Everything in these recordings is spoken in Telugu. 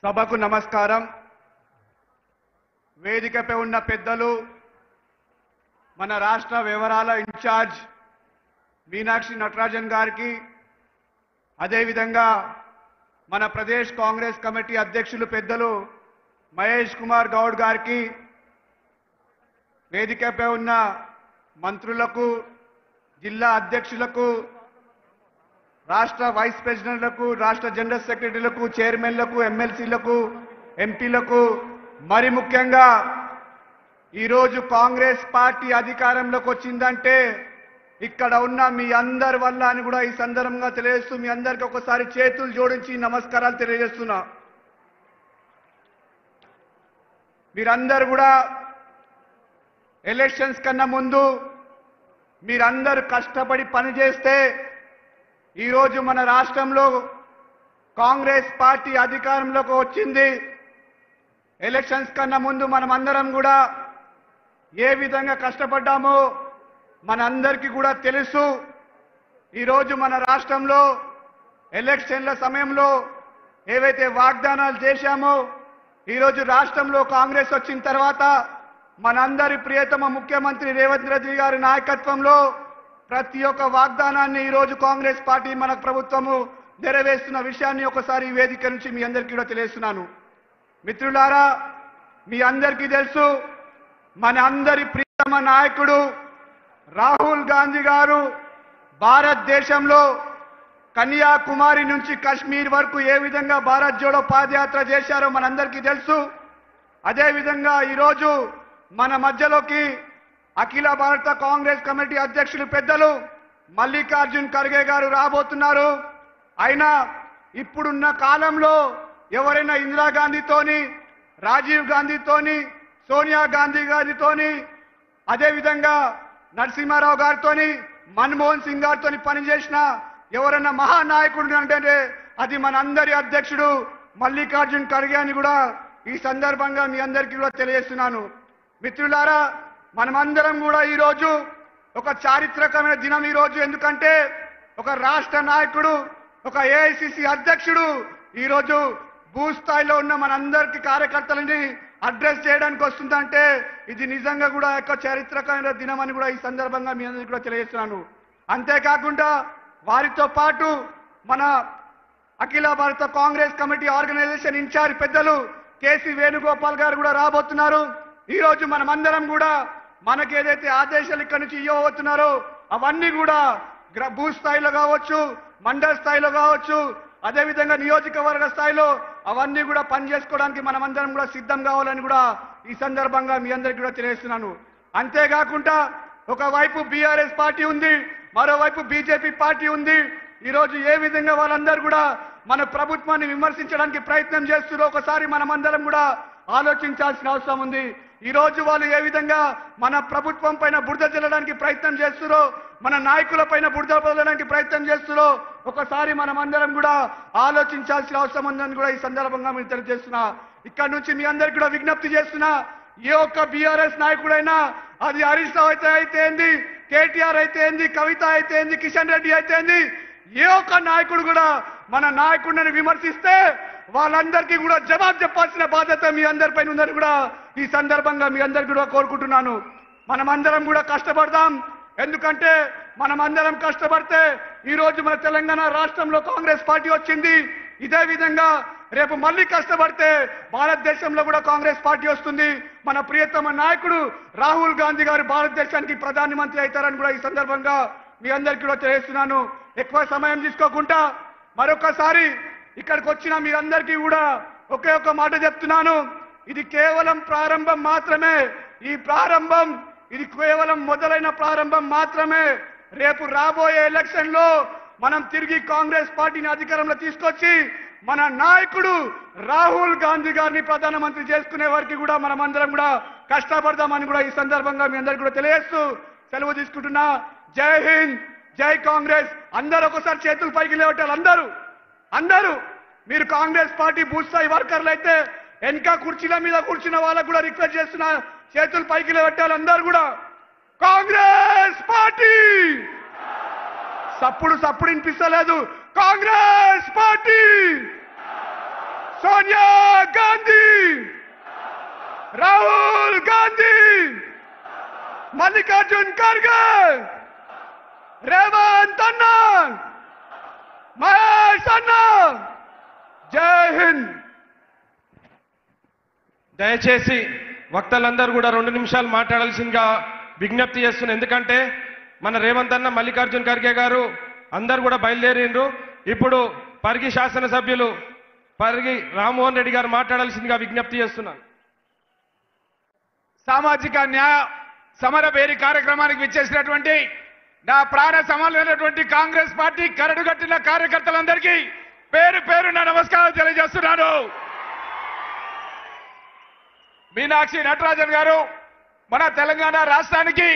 సభకు నమస్కారం. వేదికపై ఉన్న పెద్దలు, మన రాష్ట్ర వ్యవహారాల ఇన్ఛార్జ్ మీనాక్షి నటరాజన్ గారికి, అదేవిధంగా మన ప్రదేశ్ కాంగ్రెస్ కమిటీ అధ్యక్షులు పెద్దలు మహేష్ కుమార్ గౌడ్ గారికి, వేదికపై ఉన్న మంత్రులకు, జిల్లా అధ్యక్షులకు, రాష్ట్ర వైస్ ప్రెసిడెంట్లకు, రాష్ట్ర జనరల్ సెక్రటరీలకు, చైర్మన్లకు, ఎమ్మెల్సీలకు, ఎంపీలకు, మరి ముఖ్యంగా ఈరోజు కాంగ్రెస్ పార్టీ అధికారంలోకి వచ్చిందంటే ఇక్కడ ఉన్న మీ అందరి వల్ల అని కూడా ఈ సందర్భంగా తెలియజేస్తూ మీ అందరికీ ఒకసారి చేతులు జోడించి నమస్కారాలు తెలియజేస్తున్నా. మీరందరూ కూడా ఎలక్షన్స్ కన్నా ముందు మీరందరూ కష్టపడి పనిచేస్తే ఈరోజు మన రాష్ట్రంలో కాంగ్రెస్ పార్టీ అధికారంలోకి వచ్చింది. ఎలక్షన్స్ కన్నా ముందు మనమందరం కూడా ఏ విధంగా కష్టపడ్డామో మనందరికీ కూడా తెలుసు. ఈరోజు మన రాష్ట్రంలో ఎలక్షన్ల సమయంలో ఏవైతే వాగ్దానాలు చేశామో ఈరోజు రాష్ట్రంలో కాంగ్రెస్ వచ్చిన తర్వాత మనందరి ప్రియతమ ముఖ్యమంత్రి రేవంత్ రెడ్డి గారి నాయకత్వంలో ప్రతి ఒక్క వాగ్దానాన్ని ఈరోజు కాంగ్రెస్ పార్టీ మన ప్రభుత్వము నెరవేరుస్తున్న విషయాన్ని ఒకసారి ఈ వేదిక నుంచి మీ అందరికీ కూడా తెలియజేస్తున్నాను. మిత్రులారా, మీ అందరికీ తెలుసు, మన అందరి ప్రియతమ నాయకుడు రాహుల్ గాంధీ గారు భారతదేశంలో కన్యాకుమారి నుంచి కాశ్మీర్ వరకు ఏ విధంగా భారత్ జోడో పాదయాత్ర చేశారో మనందరికీ తెలుసు. అదేవిధంగా ఈరోజు మన మధ్యలోకి అఖిల భారత కాంగ్రెస్ కమిటీ అధ్యక్షులు పెద్దలు మల్లికార్జున్ ఖర్గే గారు రాబోతున్నారు. అయినా ఇప్పుడున్న కాలంలో ఎవరైనా ఇందిరాగాంధీతోని, రాజీవ్ గాంధీతోని, సోనియా గాంధీ గారితోని, అదేవిధంగా నరసింహారావు గారితోని, మన్మోహన్ సింగ్ గారితోని పనిచేసిన ఎవరైనా మహానాయకుడు అంటే అది మనందరి అధ్యక్షుడు మల్లికార్జున్ ఖర్గే అని కూడా ఈ సందర్భంగా మీ అందరికీ కూడా తెలియజేస్తున్నాను. మిత్రులారా, మనమందరం కూడా ఈరోజు ఒక చారిత్రకమైన దినం ఈరోజు. ఎందుకంటే ఒక రాష్ట్ర నాయకుడు, ఒక ఏఐసిసి అధ్యక్షుడు ఈరోజు భూస్థాయిలో ఉన్న మనందరికి కార్యకర్తలని అడ్రస్ చేయడానికి వస్తుందంటే ఇది నిజంగా కూడా ఒక చారిత్రకమైన దినం అని కూడా ఈ సందర్భంగా మీ అందరికీ కూడా తెలియజేస్తున్నాను. అంతేకాకుండా వారితో పాటు మన అఖిల భారత కాంగ్రెస్ కమిటీ ఆర్గనైజేషన్ ఇన్ఛార్జ్ పెద్దలు కేసీ వేణుగోపాల్ గారు కూడా రాబోతున్నారు. ఈరోజు మనమందరం కూడా మనకి ఏదైతే ఆదేశాలు ఇక్కడి నుంచి ఇవ్వబోతున్నారో అవన్నీ కూడా భూస్థాయిలో కావచ్చు, మండల స్థాయిలో కావచ్చు, అదేవిధంగా నియోజకవర్గ స్థాయిలో అవన్నీ కూడా పనిచేసుకోవడానికి మనమందరం కూడా సిద్ధం కావాలని కూడా ఈ సందర్భంగా మీ అందరికీ కూడా తెలియజేస్తున్నాను. అంతేకాకుండా ఒకవైపు బీఆర్ఎస్ పార్టీ ఉంది, మరోవైపు బీజేపీ పార్టీ ఉంది. ఈరోజు ఏ విధంగా వాళ్ళందరూ కూడా మన ప్రభుత్వాన్ని విమర్శించడానికి ప్రయత్నం చేస్తున్నారో ఒకసారి మనమందరం కూడా ఆలోచించాల్సిన అవసరం ఉంది. ఈరోజు వాళ్ళు ఏ విధంగా మన ప్రభుత్వం పైన బురద చల్లడానికి ప్రయత్నం చేస్తున్నారో, మన నాయకుల పైన బురద చల్లడానికి ప్రయత్నం చేస్తున్నారో ఒకసారి మనమందరం కూడా ఆలోచించాల్సిన అవసరం ఉందని కూడా ఈ సందర్భంగా మీరు తెలియజేస్తున్నా. ఇక్కడ నుంచి మీ అందరికీ కూడా విజ్ఞప్తి చేస్తున్నా, ఏ ఒక్క బీఆర్ఎస్ నాయకుడైనా, అది హరీష్ రావు అయితే ఏంది, కేటీఆర్ అయితే ఏంది, కవిత అయితే ఏంది, కిషన్ రెడ్డి అయితే ఏంది, ఏ ఒక్క నాయకుడు కూడా మన నాయకుడిని విమర్శిస్తే వాళ్ళందరికీ కూడా జవాబు చెప్పాల్సిన బాధ్యత మీ అందరిపైన ఉందని కూడా ఈ సందర్భంగా మీ అందరికీ కూడా కోరుకుంటున్నాను. మనమందరం కూడా కష్టపడదాం. ఎందుకంటే మనమందరం కష్టపడితే ఈరోజు మన తెలంగాణ రాష్ట్రంలో కాంగ్రెస్ పార్టీ వచ్చింది. ఇదే విధంగా రేపు మళ్ళీ కష్టపడితే భారతదేశంలో కూడా కాంగ్రెస్ పార్టీ వస్తుంది. మన ప్రియతమ నాయకుడు రాహుల్ గాంధీ గారు భారతదేశానికి ప్రధానమంత్రి అవుతారని కూడా ఈ సందర్భంగా మీ అందరికీ కూడా తెలియజేస్తున్నాను. ఎక్కువ సమయం తీసుకోకుండా మరొకసారి ఇక్కడికి వచ్చిన మీ అందరికీ కూడా ఒకే ఒక మాట చెప్తున్నాను, ఇది కేవలం ప్రారంభం మాత్రమే. ఈ ప్రారంభం, ఇది కేవలం మొదలైన ప్రారంభం మాత్రమే. రేపు రాబోయే ఎలక్షన్ లో మనం తిరిగి కాంగ్రెస్ పార్టీని అధికారంలో తీసుకొచ్చి మన నాయకుడు రాహుల్ గాంధీ గారిని ప్రధానమంత్రి చేసుకునే వరకు కూడా మనం అందరం కూడా కష్టపడదామని కూడా ఈ సందర్భంగా మీ అందరికీ కూడా తెలియజేస్తూ సెలవు తీసుకుంటున్నా. జై హింద్, జై కాంగ్రెస్. అందరూ ఒకసారి చేతులు పైకి లేవటాలు. అందరూ మీరు కాంగ్రెస్ పార్టీ బూత్ స్థాయి వర్కర్లు అయితే వెనక కుర్చీల మీద కూర్చున్న వాళ్ళకు కూడా రిక్వెస్ట్ చేస్తున్నా, చేతులు పైకి లేవట్టాలి అందరూ కూడా. కాంగ్రెస్ పార్టీ సప్పుడు వినిపిస్తలేదు. కాంగ్రెస్ పార్టీ, సోనియా మల్లికార్జున్ ఖర్గే, రేవంత్ అన్న, మహేష్ అన్న, జై హింద్. దయచేసి వక్తలందరూ కూడా 2 నిమిషాలు మాట్లాడాల్సిందిగా విజ్ఞప్తి చేస్తున్నారు. ఎందుకంటే మన రేవంత్ అన్న, మల్లికార్జున్ ఖర్గే గారు అందరు కూడా బయలుదేరిండ్రు. ఇప్పుడు పరిగి శాసనసభ్యులు పరిగి రామ్మోహన్ రెడ్డి గారు మాట్లాడాల్సిందిగా విజ్ఞప్తి చేస్తున్నాను. సామాజిక న్యాయ సమర పేరి కార్యక్రమానికి విచ్చేసినటువంటి నా ప్రాణ సమానమైనటువంటి కాంగ్రెస్ పార్టీ కరడుగట్టిన కార్యకర్తలందరికీ పేరు పేరున నమస్కారం తెలియజేస్తున్నాను. మీనాక్షి నటరాజన్ గారు మన తెలంగాణ రాష్ట్రానికి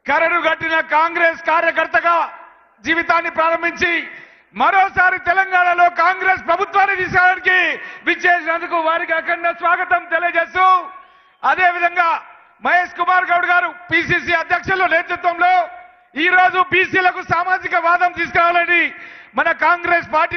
కరడుగట్టిన కాంగ్రెస్ కార్యకర్తగా జీవితాన్ని ప్రారంభించి మరోసారి తెలంగాణలో కాంగ్రెస్ ప్రభుత్వాన్ని తీసుకోవడానికి విచ్చేసినందుకు వారికి అఖండ స్వాగతం తెలియజేస్తూ, అదేవిధంగా మహేష్ కుమార్ గౌడ్ గారు పిసిసి అధ్యక్షుల నేతృత్వంలో ఈ రోజు బీసీలకు సామాజిక వాదం తీసుకురావాలని మన కాంగ్రెస్ పార్టీ